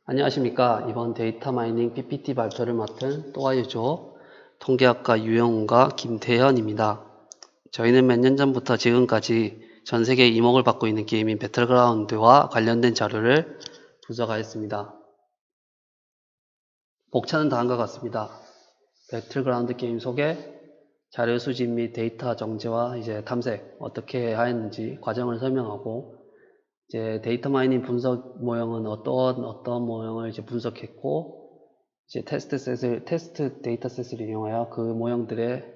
안녕하십니까. 이번 데이터 마이닝 PPT 발표를 맡은 또아유조 통계학과 유영훈과 김태현입니다. 저희는 몇 년 전부터 지금까지 전 세계 이목을 받고 있는 게임인 배틀그라운드와 관련된 자료를 분석하였습니다. 복차는 다음과 같습니다. 배틀그라운드 게임 소개, 자료 수집 및 데이터 정제와 탐색 어떻게 하였는지 과정을 설명하고, 데이터 마이닝 분석 모형은 어떤 모형을 분석했고, 테스트 데이터셋을 이용하여 그 모형들의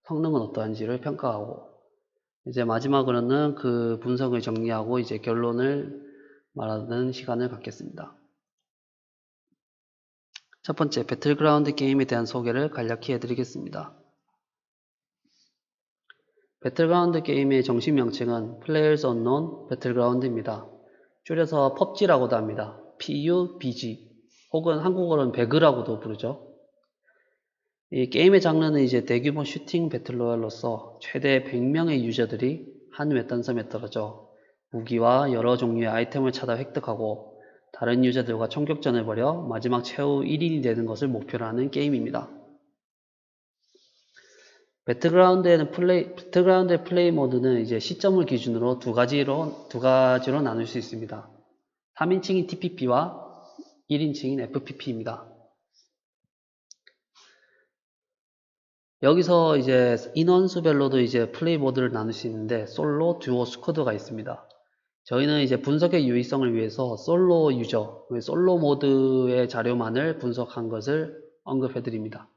성능은 어떠한지를 평가하고, 마지막으로는 그 분석을 정리하고 결론을 말하는 시간을 갖겠습니다. 첫 번째, 배틀그라운드 게임에 대한 소개를 간략히 해드리겠습니다. 배틀그라운드 게임의 정식 명칭은 Players Unknown Battleground입니다. 줄여서 PUBG라고도 합니다. PUBG 혹은 한국어로는 배그라고도 부르죠. 이 게임의 장르는 대규모 슈팅 배틀로얄로서 최대 100명의 유저들이 한 외딴섬에 떨어져 무기와 여러 종류의 아이템을 찾아 획득하고 다른 유저들과 총격전을 벌여 마지막 최후 1인이 되는 것을 목표로 하는 게임입니다. 배틀그라운드의 플레이 모드는 시점을 기준으로 두 가지로 나눌 수 있습니다. 3인칭인 TPP와 1인칭인 FPP입니다. 여기서 인원수별로도 플레이 모드를 나눌 수 있는데 솔로, 듀오, 스쿼드가 있습니다. 저희는 분석의 유의성을 위해서 솔로 유저, 솔로 모드의 자료만을 분석한 것을 언급해 드립니다.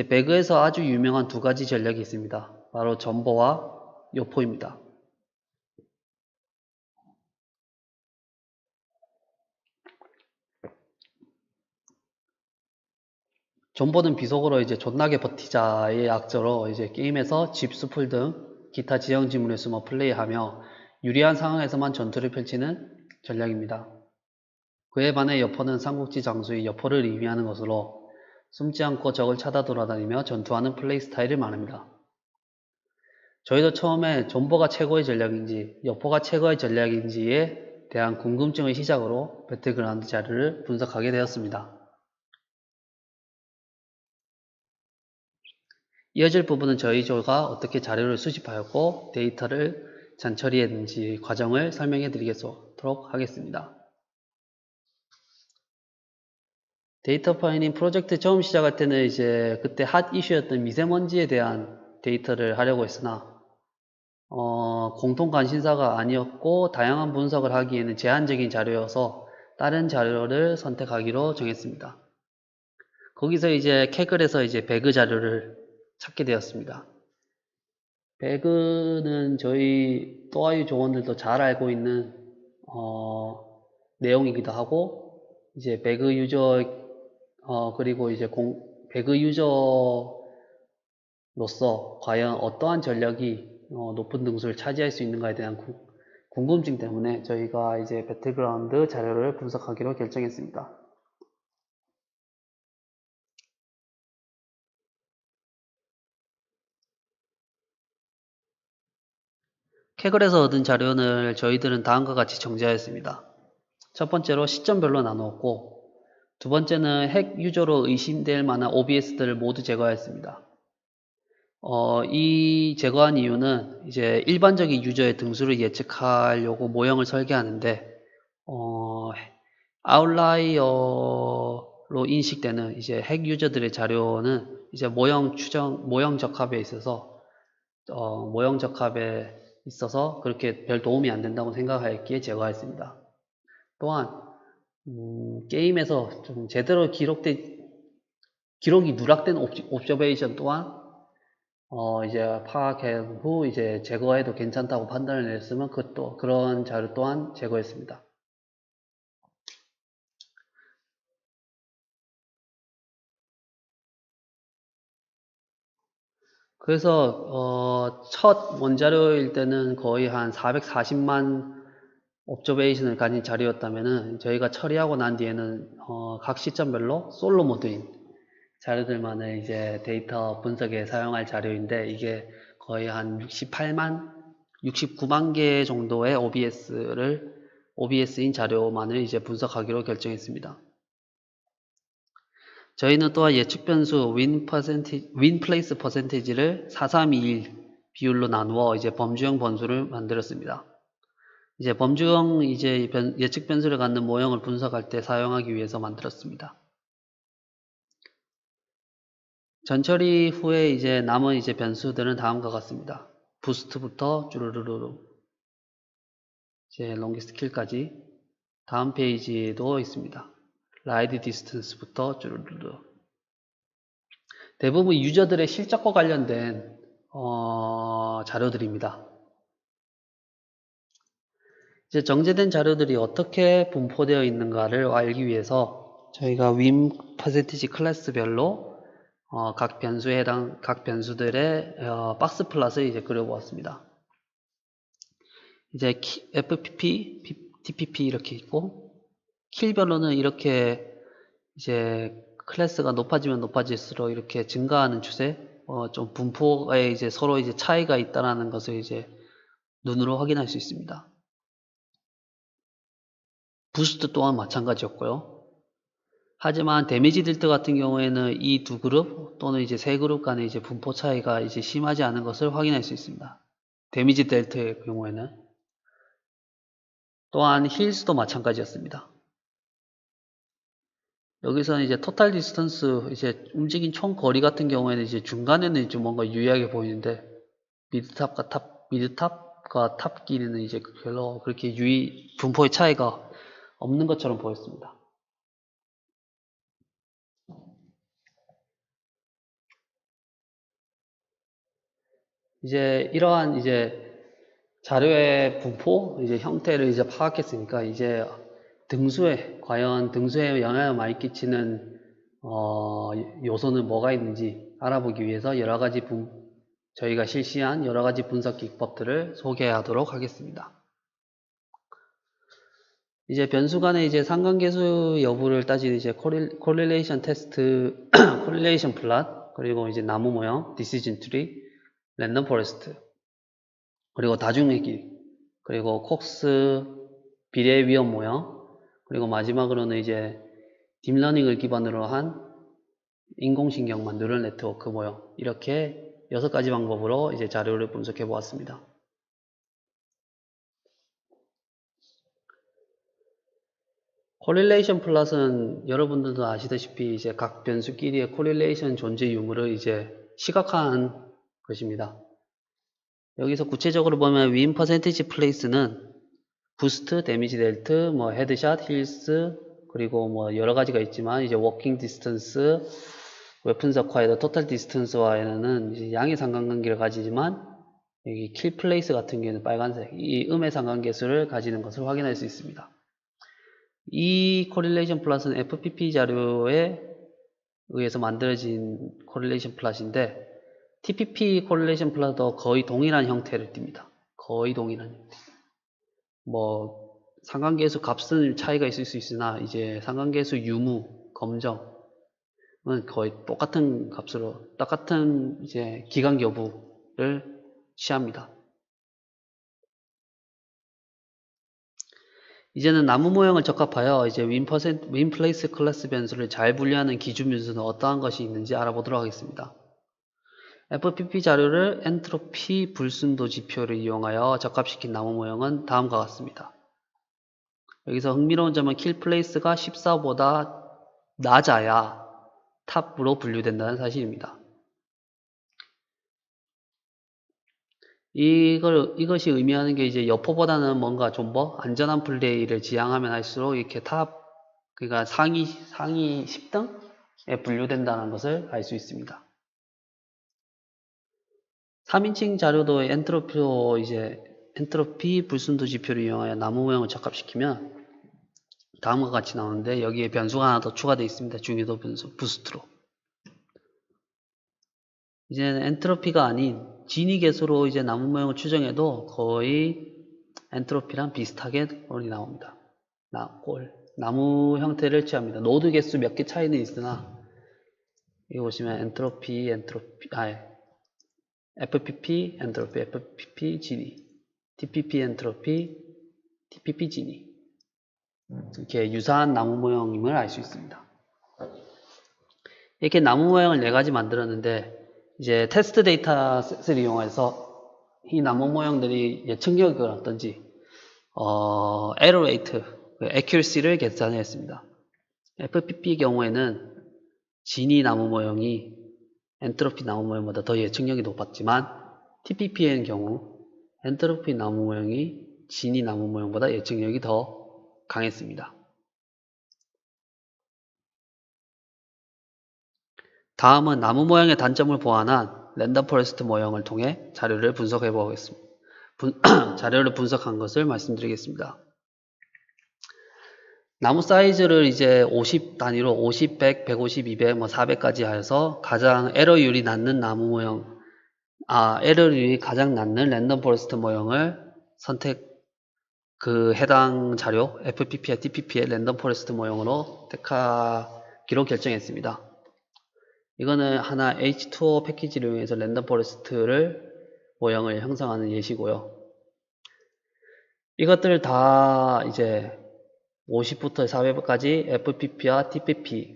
배그에서 아주 유명한 두 가지 전략이 있습니다. 바로 전보와 요포입니다. 전보는 비속어로 존나게 버티자의 약자로 게임에서 집, 수풀 등 기타 지형 지물에 숨어 플레이하며 유리한 상황에서만 전투를 펼치는 전략입니다. 그에 반해 여포는 삼국지 장수의 여포를 의미하는 것으로 숨지 않고 적을 찾아 돌아다니며 전투하는 플레이 스타일을 말합니다. 저희도 처음에 전보가 최고의 전략인지 여포가 최고의 전략인지에 대한 궁금증을 시작으로 배틀그라운드 자료를 분석하게 되었습니다. 이어질 부분은 저희 조가 어떻게 자료를 수집하였고 데이터를 잔처리했는지 과정을 설명해 드리도록 하겠습니다. 데이터 파이닝 프로젝트 처음 시작할 때는 그때 핫 이슈였던 미세먼지에 대한 데이터를 하려고 했으나 공통 관심사가 아니었고 다양한 분석을 하기에는 제한적인 자료여서 다른 자료를 선택하기로 정했습니다. 거기서 캐글에서 배그 자료를 찾게 되었습니다. 배그는 저희 또아유 조원들도 잘 알고 있는 내용이기도 하고 배그 유저 그리고 배그 유저로서 과연 어떠한 전략이 높은 등수를 차지할 수 있는가에 대한 궁금증 때문에 저희가 배틀그라운드 자료를 분석하기로 결정했습니다. 캐글에서 얻은 자료를 저희들은 다음과 같이 정제하였습니다. 첫 번째로 시점별로 나누었고, 두 번째는 핵 유저로 의심될 만한 OBS들을 모두 제거하였습니다. 이 제거한 이유는 일반적인 유저의 등수를 예측하려고 모형을 설계하는데, 아웃라이어로 인식되는 핵 유저들의 자료는 모형 적합에 있어서 그렇게 별 도움이 안 된다고 생각하였기에 제거하였습니다. 또한 게임에서 좀 제대로 기록이 누락된 옵저베이션 또한 파악한 후 제거해도 괜찮다고 판단을 내렸으면 그런 자료 또한 제거했습니다. 그래서 첫 원자료일 때는 거의 한 440만 옵저베이션을 가진 자료였다면은 저희가 처리하고 난 뒤에는 각 시점별로 솔로 모드인 자료들만을 데이터 분석에 사용할 자료인데 이게 거의 한 68만 69만 개 정도의 OBS인 자료만을 이제 분석하기로 결정했습니다. 저희는 또한 예측 변수 win place percentage를 4321 비율로 나누어 이제 범주형 변수를 만들었습니다. 이제 범주형 예측 변수를 갖는 모형을 분석할 때 사용하기 위해서 만들었습니다. 전처리 후에 이제 남은 이제 변수들은 다음과 같습니다. 부스트부터 쭈루루루 이제 롱기스트 킬까지 다음 페이지에도 있습니다. 라이드 디스턴스부터 쭈루루루 대부분 유저들의 실적과 관련된 자료들입니다. 이제 정제된 자료들이 어떻게 분포되어 있는가를 알기 위해서 저희가 win percentage 클래스별로 각 변수들의 박스 플롯을 이제 그려보았습니다. 이제 FPP, TPP 이렇게 있고 킬별로는 이렇게 이제 클래스가 높아지면 높아질수록 이렇게 증가하는 추세, 좀 분포에 이제 서로 이제 차이가 있다라는 것을 이제 눈으로 확인할 수 있습니다. 부스트 또한 마찬가지였고요. 하지만 데미지 델트 같은 경우에는 이 두 그룹 또는 이제 세 그룹 간의 이제 분포 차이가 이제 심하지 않은 것을 확인할 수 있습니다. 데미지 델트의 경우에는 또한 힐스도 마찬가지였습니다. 여기서는 이제 토탈 디스턴스 이제 움직인 총 거리 같은 경우에는 이제 중간에는 이제 뭔가 유의하게 보이는데 미드탑과 탑 길이는 이제 별로 그렇게 분포의 차이가 없는 것처럼 보였습니다. 이제 이러한 이제 자료의 분포 이제 형태를 이제 파악했으니까 이제 과연 등수에 영향을 많이 끼치는 요소는 뭐가 있는지 알아보기 위해서 저희가 실시한 여러 가지 분석 기법들을 소개하도록 하겠습니다. 이제 변수 간의 이제 상관계수 여부를 따지는 이제 correlation 테스트, correlation plot, 그리고 이제 나무 모형, decision tree, 랜덤 포레스트, 그리고 다중의 길, 그리고 콕스 비례 위험 모형, 그리고 마지막으로는 이제 딥러닝을 기반으로 한 인공신경망 뉴럴 네트워크 모형, 이렇게 6가지 방법으로 이제 자료를 분석해 보았습니다. 코릴레이션 플롯은 여러분들도 아시다시피 이제 각 변수끼리의 코릴레이션 존재 유무를 이제 시각화한 것입니다. 여기서 구체적으로 보면 win percentage place는 부스트, 데미지 델트, 뭐 헤드샷, 힐스, 그리고 뭐 여러 가지가 있지만 이제 워킹 디스턴스, 웨펀스 어콰이드, 토탈 디스턴스와에는 이제 양의 상관관계를 가지지만 여기 킬 플레이스 같은 경우에는 빨간색, 이 음의 상관계수를 가지는 것을 확인할 수 있습니다. 이 코릴레이션 플롯은 FPP 자료에 의해서 만들어진 코릴레이션 플롯인데 TPP 코릴레이션 플롯도 거의 동일한 형태를 띱니다. 거의 동일한 형태. 뭐 상관계수 값은 차이가 있을 수 있으나 이제 상관계수 유무, 검정은 거의 똑같은 값으로 똑같은 이제 기각 여부를 취합니다. 이제는 나무 모형을 적합하여 이제 win place 클래스 변수를 잘 분류하는 기준 변수는 어떠한 것이 있는지 알아보도록 하겠습니다. FPP 자료를 엔트로피 불순도 지표를 이용하여 적합시킨 나무 모형은 다음과 같습니다. 여기서 흥미로운 점은 킬 플레이스가 14보다 낮아야 탑으로 분류된다는 사실입니다. 이것이 의미하는 게 이제 여포보다는 뭔가 좀 더 안전한 플레이를 지향하면 할수록 이렇게 그러니까 상위 10등에 분류된다는 것을 알 수 있습니다. 3인칭 자료도 엔트로피 불순도 지표를 이용하여 나무 모형을 적합시키면 다음과 같이 나오는데 여기에 변수가 하나 더 추가되어 있습니다. 중요도 변수 부스트로. 이제는 엔트로피가 아닌 진위 계수로 이제 나무 모형을 추정해도 거의 엔트로피랑 비슷하게 꼴이 나옵니다. 나무 형태를 취합니다. 노드 개수 몇 개 차이는 있으나 이거 보시면 FPP, 엔트로피, 진위. TPP 엔트로피, TPP 진위. 이렇게 유사한 나무 모형임을 알 수 있습니다. 이렇게 나무 모형을 4가지 만들었는데, 이제 테스트 데이터셋을 이용해서 이 나무 모형들이 예측력은 어떤지, 에러 레이트, accuracy를 계산했습니다. FPP의 경우에는 진위 나무 모형이 엔트로피 나무 모형보다 더 예측력이 높았지만, TPP의 경우 엔트로피 나무 모형이 진위 나무 모형보다 예측력이 더 강했습니다. 다음은 나무 모형의 단점을 보완한 랜덤 포레스트 모형을 통해 자료를 분석해 보겠습니다. 자료를 분석한 것을 말씀드리겠습니다. 나무 사이즈를 이제 50 단위로 50, 100, 150, 200, 400까지 하여서 가장 에러율이 낮는 나무 모형, 에러율이 가장 낮는 랜덤 포레스트 모형을 해당 자료 FPP와 TPP의 랜덤 포레스트 모형으로 택하기로 결정했습니다. 이거는 하나 H2O 패키지를 이용해서 랜덤 포레스트를 모형을 형성하는 예시고요. 이것들 다 이제 50부터 400까지 FPP와 TPP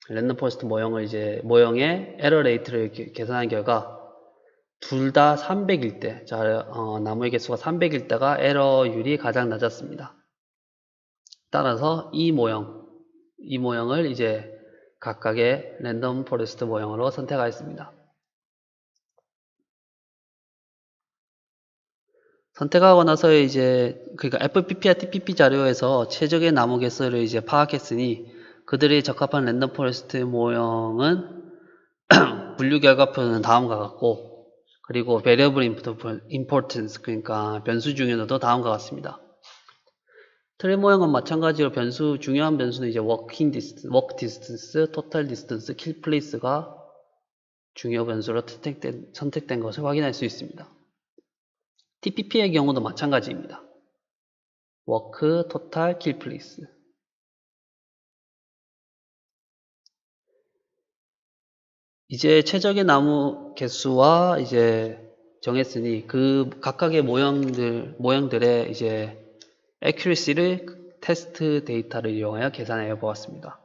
랜덤 포레스트 모형을 이제 모형의 에러 레이트를 계산한 결과 둘 다 300일 때, 나무의 개수가 300일 때가 에러율이 가장 낮았습니다. 따라서 이 모형을 이제 각각의 랜덤 포레스트 모형으로 선택하였습니다. 선택하고 나서 이제 그러니까 FPP와 TPP 자료에서 최적의 나무 개수를 이제 파악했으니 그들이 적합한 랜덤 포레스트 모형은 분류 결과표는 다음과 같고, 그리고 variable importance 그러니까 변수 중요도도 다음과 같습니다. 트리 모형은 마찬가지로 중요한 변수는 이제 work distance, total distance, kill place가 중요 변수로 선택된 것을 확인할 수 있습니다. TPP의 경우도 마찬가지입니다. work, total, kill place. 이제 최적의 나무 개수와 이제 정했으니 그 각각의 모형들의 이제 accuracy를 테스트 데이터를 이용하여 계산해 보았습니다.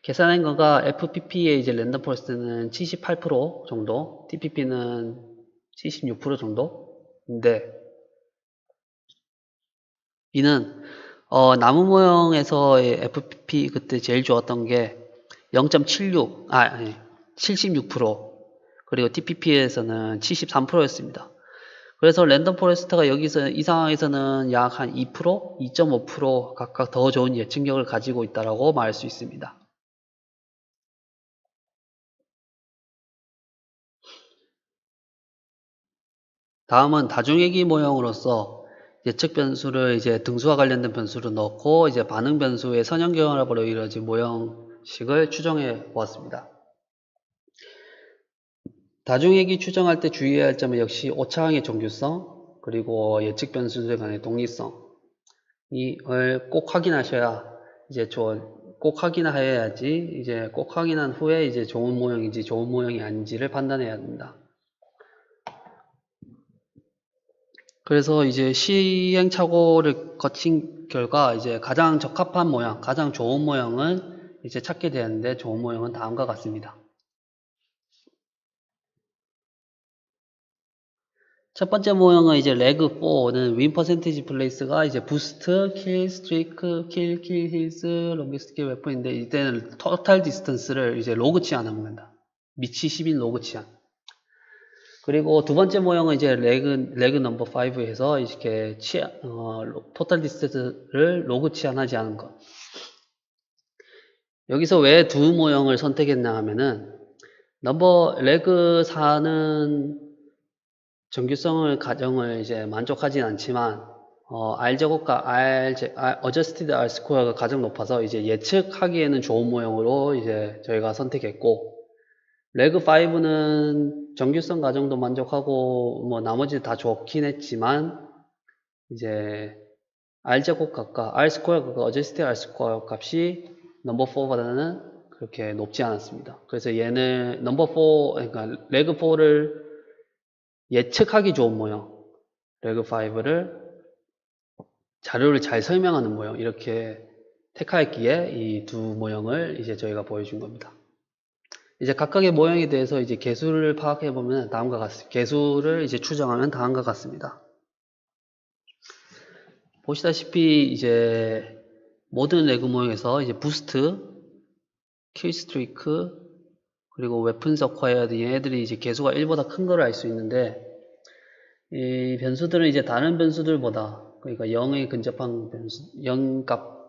계산한 거가 FPP의 이제 랜덤 포레스트는 78% 정도, TPP는 76% 정도인데, 이는 나무 모형에서의 FPP 그때 제일 좋았던 게 76%, 그리고 TPP에서는 73%였습니다. 그래서 랜덤 포레스트가 이 상황에서는 약 한 2%, 2.5% 각각 더 좋은 예측력을 가지고 있다고 말할 수 있습니다. 다음은 다중얘기 모형으로서 예측 변수를 이제 등수와 관련된 변수로 넣고 이제 반응 변수의 선형 결합으로 이루어진 모형식을 추정해 보았습니다. 다중얘기 추정할 때 주의해야 할 점은 역시 오차항의 정규성, 그리고 예측 변수들 간의 독립성을 꼭 확인하셔야 꼭 확인해야지 이제 꼭 확인한 후에 이제 좋은 모형인지 좋은 모형이 아닌지를 판단해야 합니다. 그래서 이제 시행착오를 거친 결과 이제 가장 적합한 모형, 가장 좋은 모형을 이제 찾게 되었는데, 좋은 모형은 다음과 같습니다. 첫 번째 모형은 이제 leg4는 win percentage place가 이제 boost, kill, streak, kill, hills, longest kill 웨폰인데, 이때는 total distance를 이제 로그 치환하는 겁니다. 미치 10인 로그 치환. 그리고 두 번째 모형은 이제 leg 넘버 5에서 이렇게 토탈 디스턴스를 로그 치환하지 않은 것. 여기서 왜 두 모형을 선택했나 하면은 leg 4는 정규성을 가정을 이제 만족하진 않지만 R 제곱과 adjusted R 스퀘어가 가장 높아서 이제 예측하기에는 좋은 모형으로 이제 저희가 선택했고, leg5는 정규성 가정도 만족하고 뭐 나머지 다 좋긴 했지만 이제 R 제곱값과 R 스퀘어 값과 adjusted R 스퀘어 값이 넘버 4보다는 그렇게 높지 않았습니다. 그래서 얘는 넘버 4 그러니까 leg4를 예측하기 좋은 모형, 레그5를 자료를 잘 설명하는 모형, 이렇게 택하였기에 이 두 모형을 이제 저희가 보여준 겁니다. 이제 각각의 모형에 대해서 이제 개수를 파악해 보면 다음과 같습니다. 개수를 이제 추정하면 다음과 같습니다. 보시다시피 이제 모든 레그 모형에서 이제 부스트, 킬스트리크, 그리고 웨펀스 어콰이어드, 얘네들이 이제 개수가 1보다 큰 거를 알 수 있는데, 이 변수들은 이제 다른 변수들보다, 그러니까 0에 근접한 변수, 0값,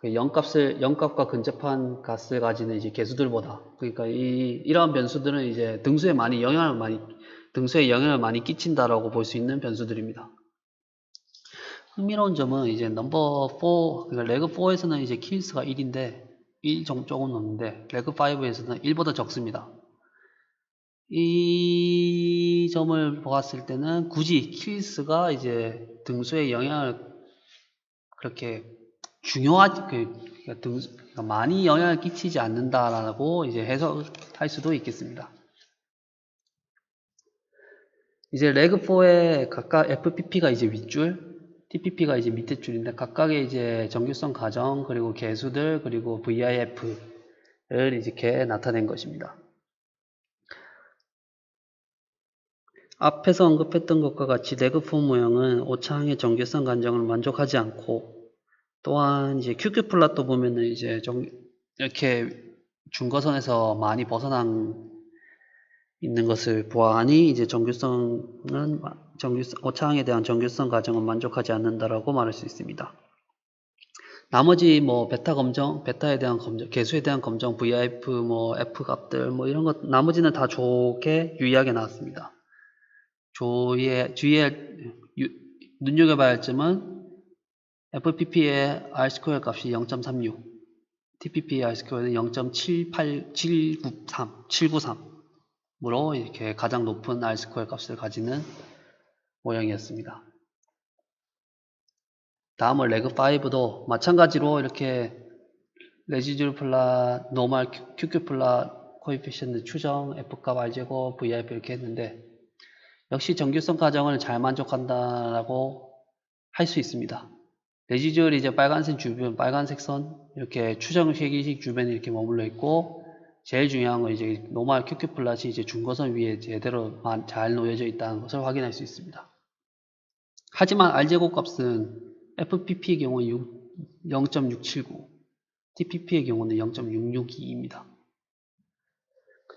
0값과 근접한 값을 가지는 이제 개수들보다, 그러니까 이러한 변수들은 이제 등수에 영향을 많이 끼친다라고 볼 수 있는 변수들입니다. 흥미로운 점은 이제 넘버 4, 그러니까 레그 4에서는 이제 킬스가 1인데, 1 조금 넘는데, 레그 5에서는 1보다 적습니다. 이 점을 보았을 때는 굳이 킬스가 이제 등수에 영향을 그렇게 그러니까 많이 영향을 끼치지 않는다라고 이제 해석할 수도 있겠습니다. 이제 레그4의 각각 FPP가 이제 윗줄, TPP가 이제 밑에 줄인데 각각의 이제 정규성 가정, 그리고 개수들, 그리고 VIF를 이렇게 나타낸 것입니다. 앞에서 언급했던 것과 같이 레그4 모형은 오차항의 정규성 간정을 만족하지 않고, 또한 이제 QQ 플랫도 보면은 이제 이렇게 중거선에서 많이 벗어난 있는 것을 보아하니 이제 오차항에 대한 정규성 가정은 만족하지 않는다라고 말할 수 있습니다. 나머지 뭐 베타에 대한 검정, 개수에 대한 검정, VIF, 뭐 F 값들 뭐 이런 것 나머지는 다 좋게 유의하게 나왔습니다. 눈여겨봐야 할 점은 FPP의 R 스퀘어 값이 0.36, TPP의 R 스퀘어는 0.793으로 이렇게 가장 높은 R 스퀘어 값을 가지는 모형이었습니다. 다음은 레그5도 마찬가지로 이렇게 레지듀얼 플랫, 노멀, QQ 플랫, 코에피션트 추정, F값 R제곱, VIF 이렇게 했는데 역시 정규성 가정을 잘 만족한다라고 할 수 있습니다. 레지듀얼이 이제 빨간색 주변, 빨간색 선, 이렇게 추정 세기식 주변에 이렇게 머물러 있고, 제일 중요한 건 이제 노멀 QQ 플랫이 이제 중거선 위에 제대로 잘 놓여져 있다는 것을 확인할 수 있습니다. 하지만 R제곱 값은 FPP의 경우는 0.679, TPP의 경우는 0.662입니다.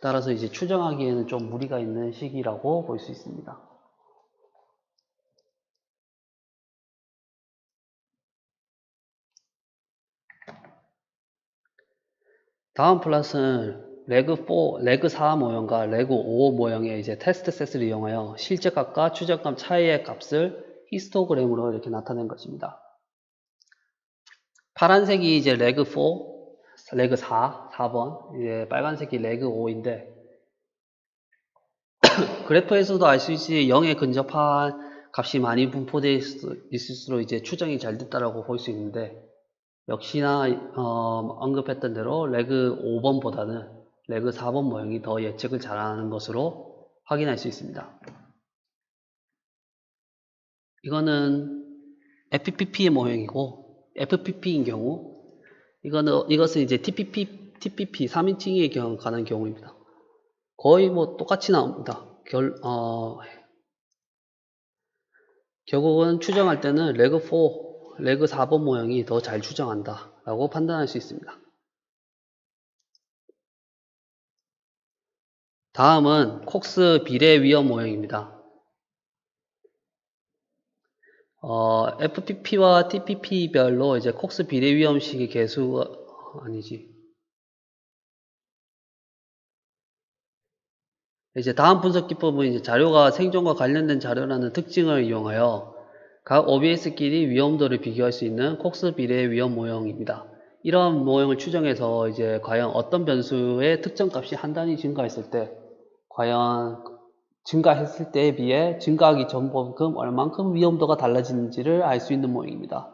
따라서 이제 추정하기에는 좀 무리가 있는 식이라고 볼 수 있습니다. 다음 플랫은 레그4 모형과 레그5 모형의 이제 테스트 셋을 이용하여 실제 값과 추정값 차이의 값을 히스토그램으로 이렇게 나타낸 것입니다. 파란색이 이제 레그4, 4번, 이제 빨간색이 레그5인데, 그래프에서도 알 수 있이 0에 근접한 값이 많이 분포되어 있을수록 이제 추정이 잘 됐다라고 볼 수 있는데, 역시나 언급했던 대로 레그 5번보다는 레그 4번 모형이 더 예측을 잘하는 것으로 확인할 수 있습니다. 이거는 FPP의 모형이고, FPP인 경우 이것은 이제 TPP 3인칭에 가는 경우입니다. 거의 뭐 똑같이 나옵니다. 결국은 추정할 때는 레그 4번 모형이 더 잘 추정한다 라고 판단할 수 있습니다. 다음은 콕스 비례 위험 모형입니다. FPP와 TPP별로 이제 콕스 비례 위험식의 개수가 이제 다음 분석 기법은 이제 자료가 생존과 관련된 자료라는 특징을 이용하여 각 OBS끼리 위험도를 비교할 수 있는 콕스 비례 위험 모형입니다. 이런 모형을 추정해서 이제 과연 어떤 변수의 특정 값이 한 단위 증가했을 때 과연 증가했을 때에 비해 증가하기 전만큼 얼만큼 위험도가 달라지는지를 알 수 있는 모형입니다.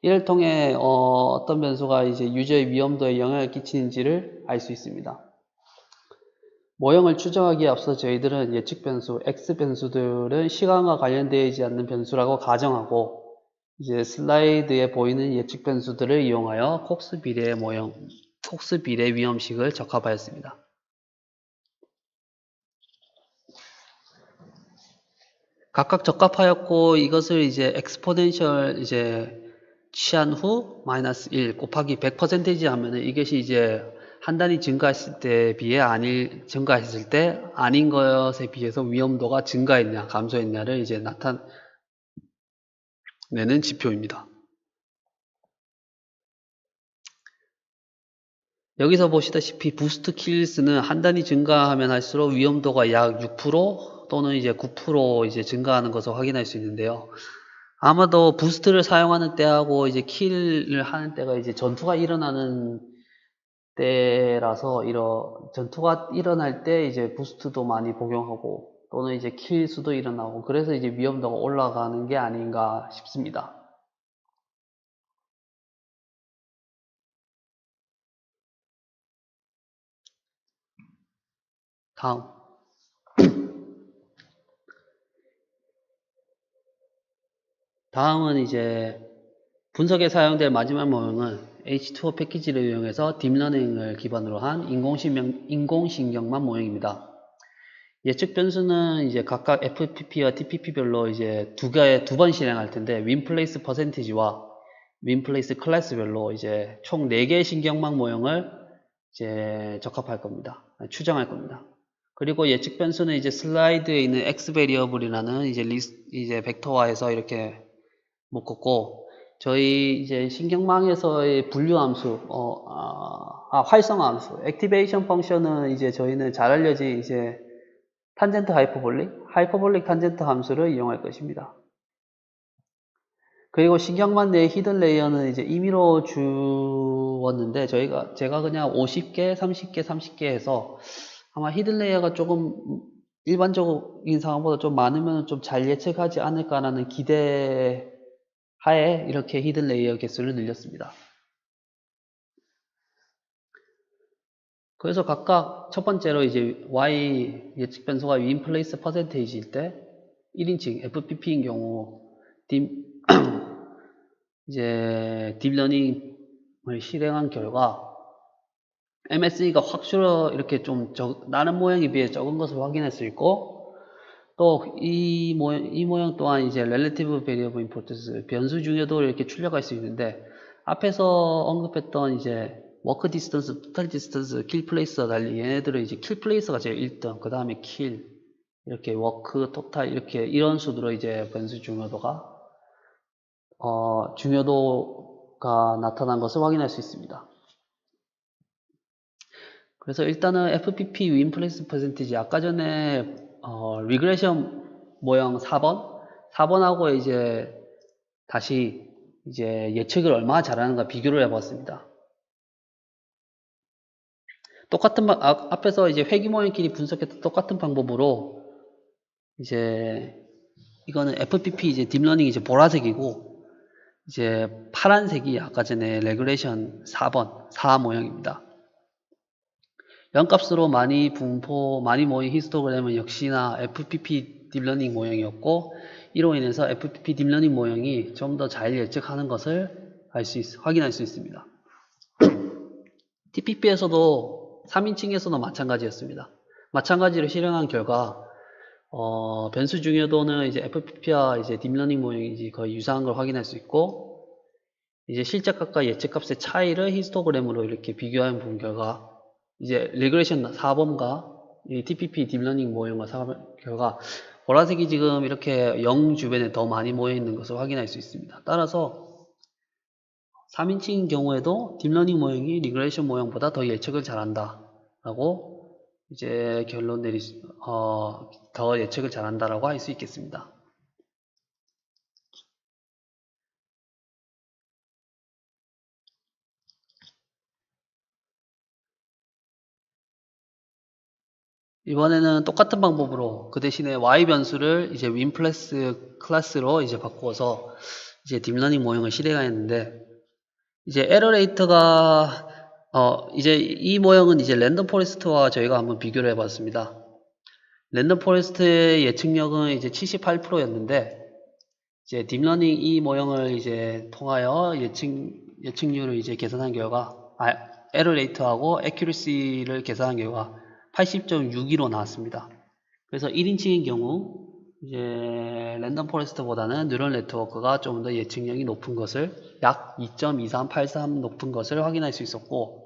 이를 통해 어떤 변수가 이제 유저의 위험도에 영향을 끼치는지를 알 수 있습니다. 모형을 추정하기에 앞서 저희들은 예측 변수, X 변수들은 시간과 관련되어 있지 않는 변수라고 가정하고 이제 슬라이드에 보이는 예측 변수들을 이용하여 콕스 비례 모형, 콕스 비례 위험식을 적합하였습니다. 각각 적합하였고 이것을 이제 엑스포넨셜 이제 취한 후 마이너스 1 곱하기 100% 하면은 이것이 이제 한 단위 증가했을 때 비해 증가했을 때 아닌 것에 비해서 위험도가 증가했냐 감소했냐를 이제 나타내는 지표입니다. 여기서 보시다시피 부스트 킬스는 한 단위 증가하면 할수록 위험도가 약 6% 또는 이제 9% 이제 증가하는 것을 확인할 수 있는데요. 아마도 부스트를 사용하는 때하고 이제 킬을 하는 때가 이제 전투가 일어나는 때라서 전투가 일어날 때 이제 부스트도 많이 복용하고 또는 이제 킬 수도 일어나고 그래서 이제 위험도가 올라가는 게 아닌가 싶습니다. 다음은 이제 분석에 사용될 마지막 모형은 H2O 패키지를 이용해서 딥러닝을 기반으로 한 인공신경망 모형입니다. 예측 변수는 이제 각각 FPP와 TPP별로 이제 두 번 실행할 텐데, 윈플레이스 퍼센티지와 윈플레이스 클래스별로 이제 총 4개의 신경망 모형을 이제 적합할 겁니다. 추정할 겁니다. 그리고 예측 변수는 이제 슬라이드에 있는 X 베리어블이라는 이제 벡터화해서 이렇게 묶었고, 저희 이제 신경망에서의 분류함수, 활성화 함수, 액티베이션 펑션은 이제 저희는 잘 알려진 이제 탄젠트 하이퍼볼릭 탄젠트 함수를 이용할 것입니다. 그리고 신경망 내의 히든 레이어는 이제 임의로 주었는데 제가 그냥 50개, 30개, 30개 해서 아마 히든 레이어가 조금 일반적인 상황보다 좀 많으면 좀 잘 예측하지 않을까라는 기대 하에 이렇게 히든 레이어 개수를 늘렸습니다. 그래서 각각 첫 번째로 이제 Y 예측 변수가 윈플레이스 퍼센테이지일 때 1인칭 FPP인 경우 이제 딥러닝을 실행한 결과 MSE가 확실히 이렇게 좀 다른 모형에 비해 적은 것을 확인할 수 있고, 또 이 모형 또한 이제 Relative Variable Importance 변수 중요도를 이렇게 출력할 수 있는데, 앞에서 언급했던 이제 워크 디스턴스, 토탈 디스턴스, 킬 플레이스와 달리 얘네들은 이제 킬 플레이스가 제일 1등, 그 다음에 킬, 이렇게 워크, 토탈 이렇게 이런 수로 이제 변수 중요도가 나타난 것을 확인할 수 있습니다. 그래서 일단은 FPP 윈플레이스 퍼센티지 아까 전에 리그레션 모형 4번하고 이제 다시 이제 예측을 얼마나 잘하는가 비교를 해봤습니다. 똑같은 앞에서 이제 회귀 모형끼리 분석했던 똑같은 방법으로 이제 이거는 FPP 이제 딥러닝 이제 보라색이고 이제 파란색이 아까 전에 레그레이션 4 모형입니다. 0값으로 많이 모인 히스토그램은 역시나 FPP 딥러닝 모형이었고, 이로 인해서 FPP 딥러닝 모형이 좀 더 잘 예측하는 것을 확인할 수 있습니다. TPP에서도 3인칭에서도 마찬가지였습니다. 마찬가지로 실행한 결과 변수 중요도는 이제 FPP와 이제 딥러닝 모형이 거의 유사한 걸 확인할 수 있고, 이제 실제값과 예측값의 차이를 히스토그램으로 이렇게 비교한 본 결과 이제 리그레이션 4번과 TPP 딥러닝 모형과 결과 보라색이 지금 이렇게 0 주변에 더 많이 모여 있는 것을 확인할 수 있습니다. 따라서 3인칭인 경우에도 딥러닝 모형이 리그레이션 모형보다 더 예측을 잘한다 라고 이제 더 예측을 잘한다 라고 할 수 있겠습니다. 이번에는 똑같은 방법으로 그 대신에 Y 변수를 이제 윈플레스 클래스로 이제 바꾸어서 이제 딥러닝 모형을 실행했는데, 이제 에러 레이트가 이제 이 모형은 이제 랜덤 포레스트와 저희가 한번 비교를 해봤습니다. 랜덤 포레스트의 예측력은 이제 78%였는데, 이제 딥러닝 이 모형을 이제 통하여 예측률을 이제 계산한 결과, 에러 레이트하고 애큐러시를 계산한 결과 80.62로 나왔습니다. 그래서 1인칭인 경우 이제 랜덤 포레스트보다는 뉴럴 네트워크가 좀 더 예측력이 높은 것을 약 2.2383 높은 것을 확인할 수 있었고,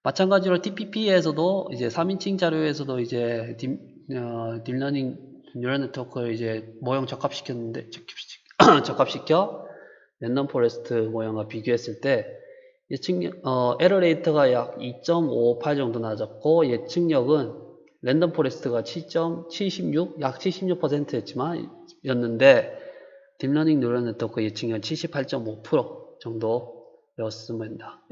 마찬가지로 TPP에서도 이제 3인칭 자료에서도 이제 딥러닝 뉴럴 네트워크를 이제 모형 적합시켰는데 적합시켜 랜덤 포레스트 모형과 비교했을 때 에러 레이트가 약 2.58 정도 낮았고, 예측력은 랜덤 포레스트가 7.76, 약 76%였는데 딥러닝 뉴럴 네트워크 예측력 78.5% 정도였습니다.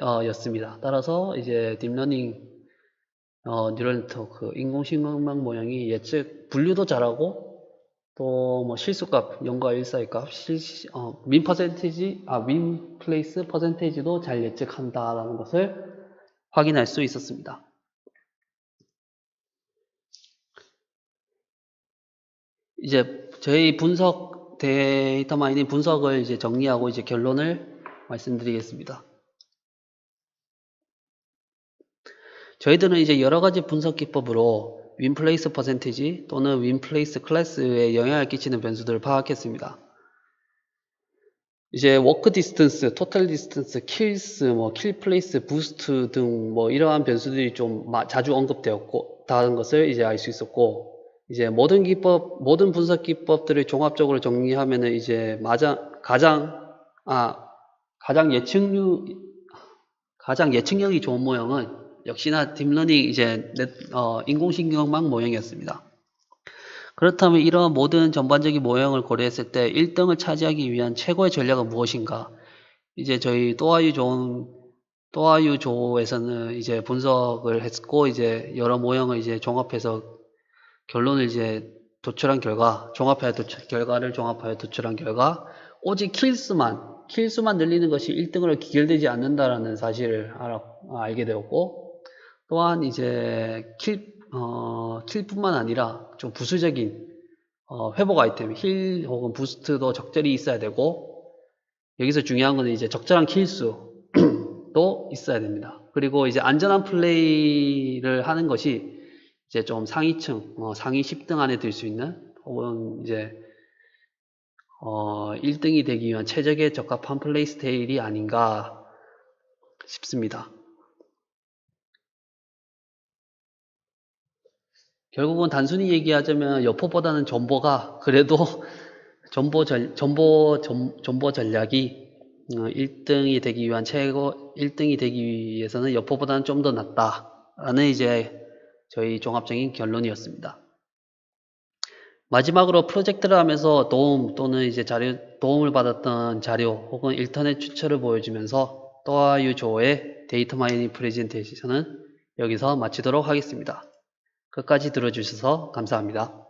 따라서 이제 딥러닝 뉴럴 네트워크 인공신경망 모형이 예측 분류도 잘하고, 또 뭐 실수값 0과 1 사이 값, 민 플레이스 퍼센테이지도 잘 예측한다라는 것을 확인할 수 있었습니다. 이제 저희 분석 데이터 마이닝 분석을 이제 정리하고 이제 결론을 말씀드리겠습니다. 저희들은 이제 여러 가지 분석 기법으로 윈플레이스 퍼센티지 또는 윈플레이스 클래스에 영향을 끼치는 변수들을 파악했습니다. 이제 워크 디스턴스, 토탈 디스턴스, 킬스, 뭐 킬플레이스, 부스트 등 뭐 이러한 변수들이 좀 자주 언급되었고 다른 것을 이제 알 수 있었고, 이제 모든 분석 기법들을 종합적으로 정리하면은 이제 가장 예측력이 좋은 모형은 역시나 딥러닝 이제 인공신경망 모형이었습니다. 그렇다면 이러한 모든 전반적인 모형을 고려했을 때 1등을 차지하기 위한 최고의 전략은 무엇인가? 이제 저희 또아유조에서는 이제 분석을 했고, 이제 여러 모형을 이제 종합해서 결론을 이제 도출한 결과, 결과를 종합하여 도출한 결과, 오직 킬수만 늘리는 것이 1등으로 기결되지 않는다라는 사실을 알게 되었고, 또한 이제 킬뿐만 아니라 좀 부수적인 회복 아이템, 힐 혹은 부스트도 적절히 있어야 되고, 여기서 중요한 거는 이제 적절한 킬수도 있어야 됩니다. 그리고 이제 안전한 플레이를 하는 것이 이제 좀 상위층, 상위 10등 안에 들 수 있는, 혹은 이제 1등이 되기 위한 최적의 적합한 플레이 스타일이 아닌가 싶습니다. 결국은 단순히 얘기하자면 여포보다는 존버가 그래도 존버 전략이 1등이 되기 위해서는 여포보다는 좀 더 낫다라는 이제 저희 종합적인 결론이었습니다. 마지막으로 프로젝트를 하면서 또는 이제 도움을 받았던 자료 혹은 인터넷 추천을 보여주면서 또아유조의 데이터 마이닝 프레젠테이션은 여기서 마치도록 하겠습니다. 끝까지 들어주셔서 감사합니다.